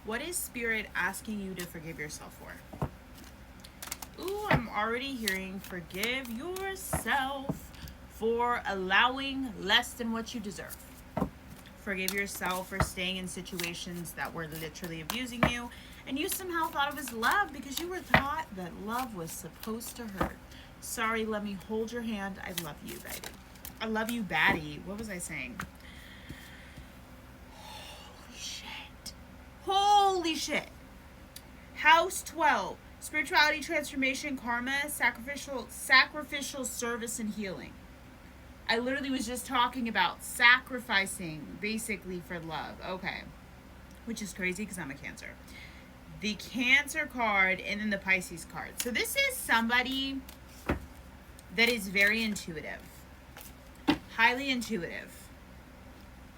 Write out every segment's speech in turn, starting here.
What is Spirit asking you to forgive yourself for? Ooh, I'm already hearing forgive yourself for allowing less than what you deserve. Forgive yourself for staying in situations that were literally abusing you and you somehow thought it was love because you were taught that love was supposed to hurt. Sorry, let me hold your hand. I love you, baby. I love you, baddie. What was I saying? Holy shit. Holy shit. House 12. Spirituality, transformation, karma, sacrificial service and healing. I literally was just talking about sacrificing basically for love. Okay. Which is crazy because I'm a Cancer. The Cancer card and then the Pisces card. So this is somebody that is very intuitive. Highly intuitive.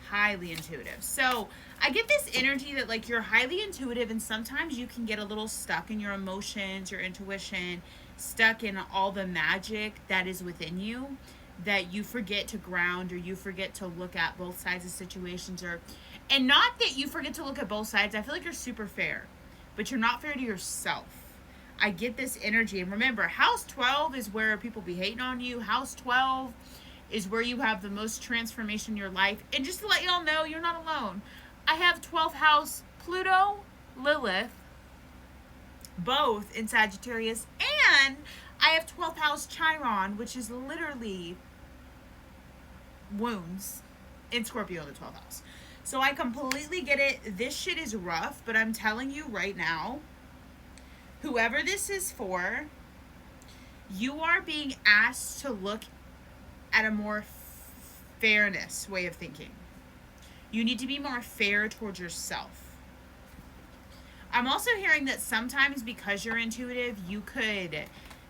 Highly intuitive. So I get this energy that like you're highly intuitive and sometimes you can get a little stuck in your emotions, your intuition, stuck in all the magic that is within you, that you forget to ground or you forget to look at both sides of situations, or and not that you forget to look at both sides. I feel like you're super fair, but you're not fair to yourself. I get this energy. And remember, house 12 is where people be hating on you. House 12 is where you have the most transformation in your life. And just to let y'all know, you're not alone. I have 12th house Pluto, Lilith, both in Sagittarius, and I have 12th house Chiron, which is literally wounds in Scorpio in the 12th house. So I completely get it. This shit is rough, but I'm telling you right now, whoever this is for, you are being asked to look at a more fairness way of thinking. You need to be more fair towards yourself. I'm also hearing that sometimes because you're intuitive, you could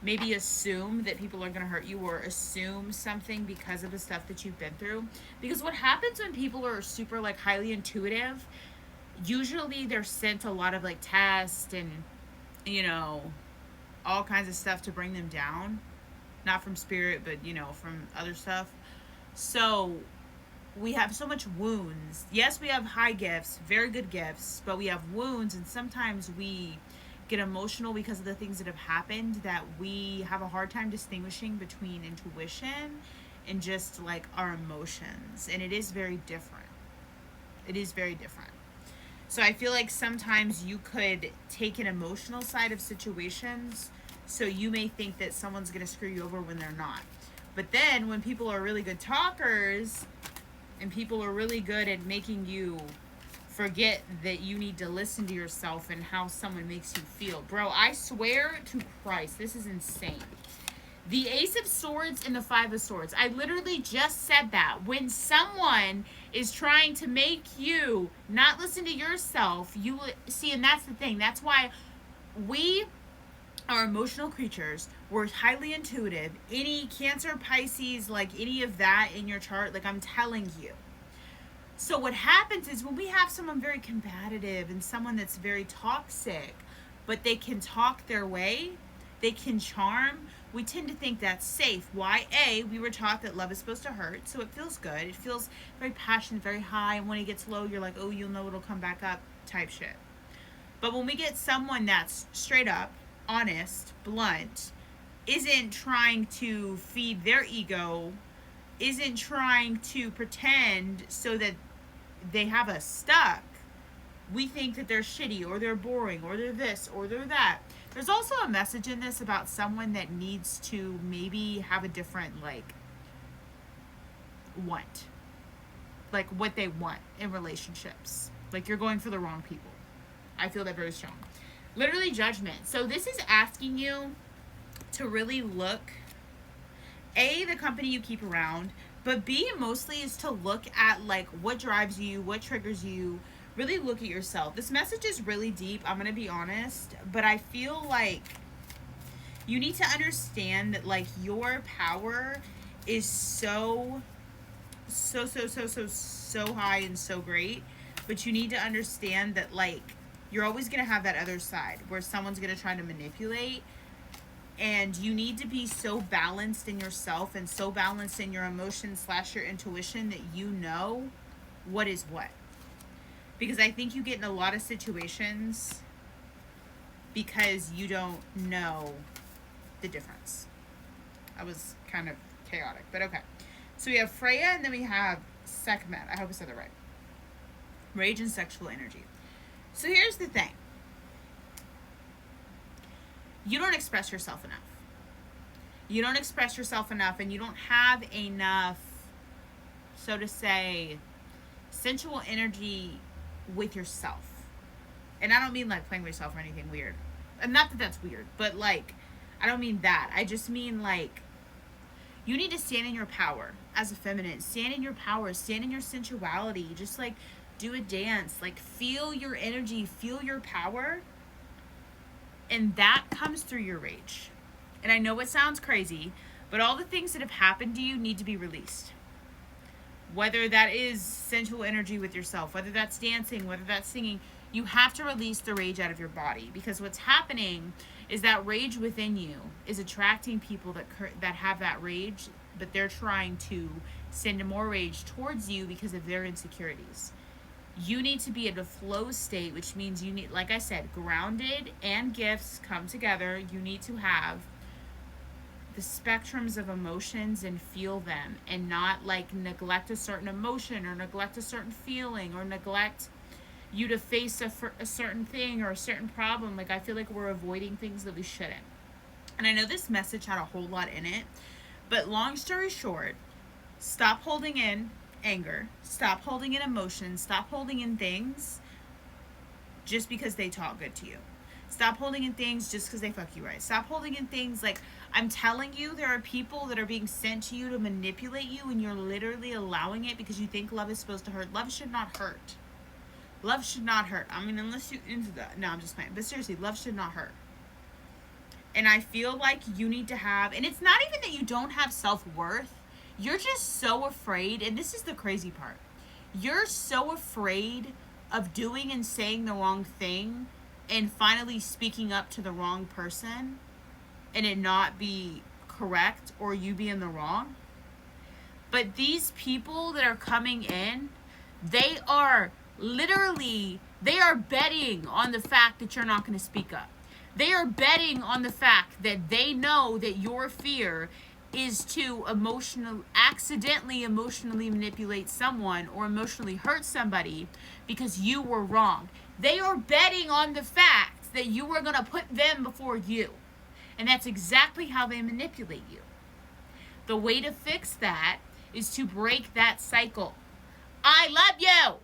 maybe assume that people are going to hurt you or assume something because of the stuff that you've been through. Because what happens when people are super like highly intuitive, usually they're sent a lot of like tests and, you know, all kinds of stuff to bring them down. Not from spirit, but, you know, from other stuff. So we have so much wounds. Yes, we have high gifts, very good gifts, but we have wounds, and sometimes we get emotional because of the things that have happened that we have a hard time distinguishing between intuition and just like our emotions. And it is very different. It is very different. So I feel like sometimes you could take an emotional side of situations, so you may think that someone's going to screw you over when they're not. But then when people are really good talkers and people are really good at making you forget that you need to listen to yourself and how someone makes you feel. Bro, I swear to Christ, this is insane. The Ace of Swords and the Five of Swords. I literally just said that. When someone is trying to make you not listen to yourself, you see, and that's the thing. That's why we are emotional creatures. We're highly intuitive. Any Cancer, Pisces, like any of that in your chart, like I'm telling you. So what happens is when we have someone very combative and someone that's very toxic, but they can talk their way, they can charm, we tend to think that's safe. Why? A, we were taught that love is supposed to hurt, so it feels good. It feels very passionate, very high, and when it gets low, you're like, oh, you'll know it'll come back up type shit. But when we get someone that's straight up, honest, blunt, isn't trying to feed their ego, isn't trying to pretend so that they have us stuck, we think that they're shitty or they're boring or they're this or they're that. There's also a message in this about someone that needs to maybe have a different like want, like what they want in relationships. Like you're going for the wrong people. I feel that very strong. Literally Judgment. So this is asking you to really look, A, the company you keep around, but B, mostly is to look at like what drives you, what triggers you. Really look at yourself. This message is really deep, I'm going to be honest, but I feel like you need to understand that like your power is so high and so great, but you need to understand that like you're always going to have that other side where someone's going to try to manipulate, and you need to be so balanced in yourself and so balanced in your emotions / your intuition that you know what is what. Because I think you get in a lot of situations because you don't know the difference. I was kind of chaotic, but okay. So we have Freya, and then we have Sekhmet. I hope I said that right. Rage and sexual energy. So here's the thing. You don't express yourself enough. You don't express yourself enough, and you don't have enough, so to say, sensual energy with yourself. And I don't mean like playing with yourself or anything weird. And not that that's weird, but like, I don't mean that. I just mean like, you need to stand in your power as a feminine. Stand in your power. Stand in your sensuality. Just like do a dance. Like feel your energy. Feel your power. And that comes through your rage. And I know it sounds crazy, but all the things that have happened to you need to be released. Whether that is sensual energy with yourself, whether that's dancing, whether that's singing, you have to release the rage out of your body. Because what's happening is that rage within you is attracting people that have that rage, but they're trying to send more rage towards you because of their insecurities. You need to be in a flow state, which means you need, like I said, grounded and gifts come together. You need to have the spectrums of emotions and feel them, and not like neglect a certain emotion or neglect a certain feeling or neglect you to face a certain thing or a certain problem. Like I feel like we're avoiding things that we shouldn't. And I know this message had a whole lot in it, but long story short, stop holding in anger, stop holding in emotions, stop holding in things just because they talk good to you. Stop holding in things just because they fuck you right. Stop holding in things. Like, I'm telling you, there are people that are being sent to you to manipulate you, and you're literally allowing it because you think love is supposed to hurt. Love should not hurt. Love should not hurt. I mean, unless you into that. No, I'm just playing. But seriously, love should not hurt. And I feel like you need to have, and it's not even that you don't have self-worth. You're just so afraid, and this is the crazy part. You're so afraid of doing and saying the wrong thing and finally speaking up to the wrong person and it not be correct or you be in the wrong. But these people that are coming in, they are betting on the fact that you're not going to speak up. They are betting on the fact that they know that your fear is to accidentally emotionally manipulate someone or emotionally hurt somebody because you were wrong. They are betting on the fact that you are going to put them before you. And that's exactly how they manipulate you. The way to fix that is to break that cycle. I love you.